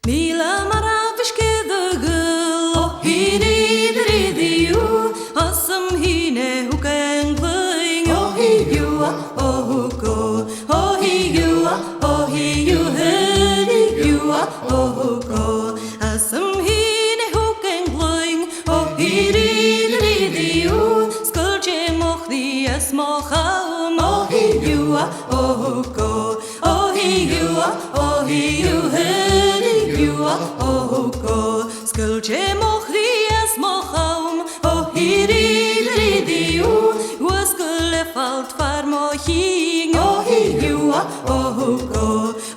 Mila maravish the girl, oh hini dridiu, awesome hine who can cling, oh he you are, oh who go, oh he you are, oh he you heard you are, oh who go, awesome hine who can cling, oh he dridiu, skulche moch the asmocha, oh he you are, oh who go, oh he you are, oh he you heard. Oh go, skulche mochries mochaum, oh hiridiu, was gelefalt far moching, oh he you are, oh go,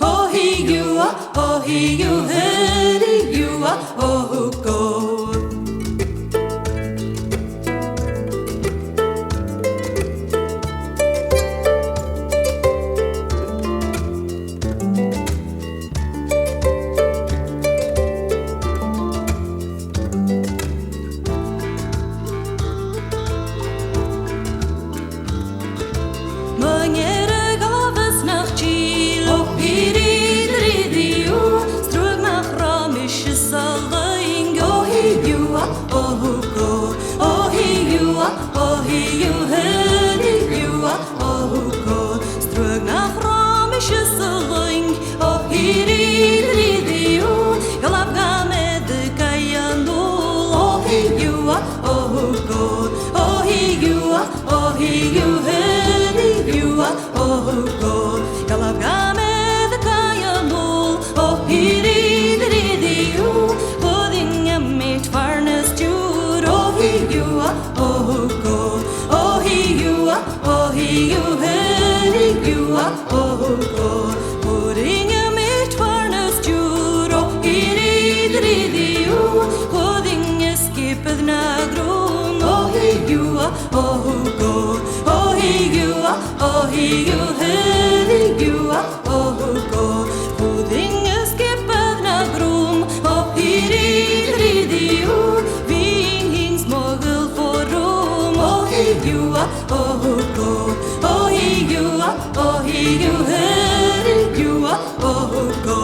oh he you are, oh he you heard you are, oh go. Oh, he you heard you are, oh go, strug nach romische Soling, oh he read you, galab game de kayanul, oh he you are, oh go, oh he you are, oh he you heard you are, oh go, galab game de kayanul, oh he read you, holding a mate farness to, oh he you are, oh go. Oh, he you heard you are, oh go, putting a meat furnace to, oh, he read you, holding a skip of nagrum, oh, he you are, oh go, oh, he you are, oh, he you heard you are, oh go, putting a skip of nagrum, oh, he read you, being smuggled for room, oh, he you are, oh go. Oh, he you are, oh, he you heard you are, oh, go.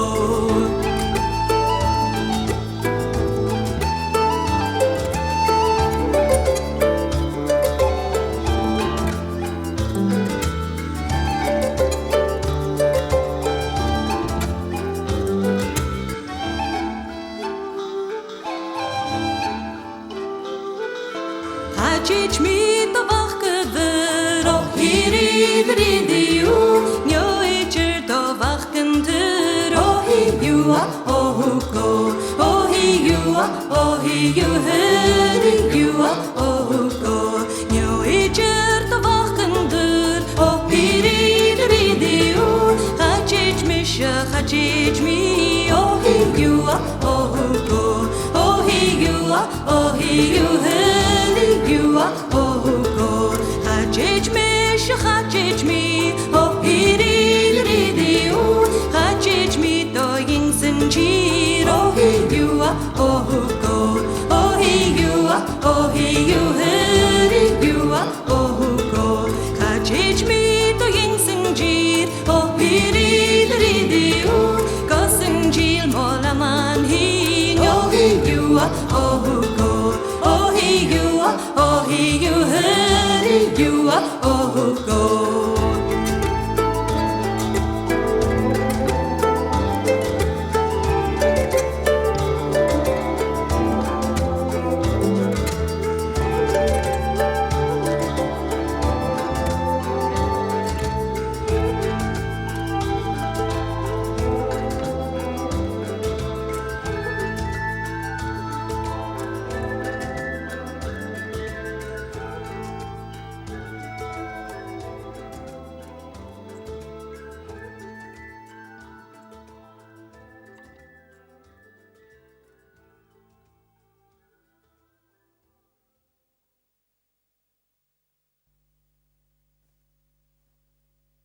Teach me the wachtgever, oh, he read you, no eater to wachtender, oh, he you are, oh, go, oh, he you are, oh, he you heard you are, oh, go, no eater to wachtender, oh, he read you, teach me, oh, he you are.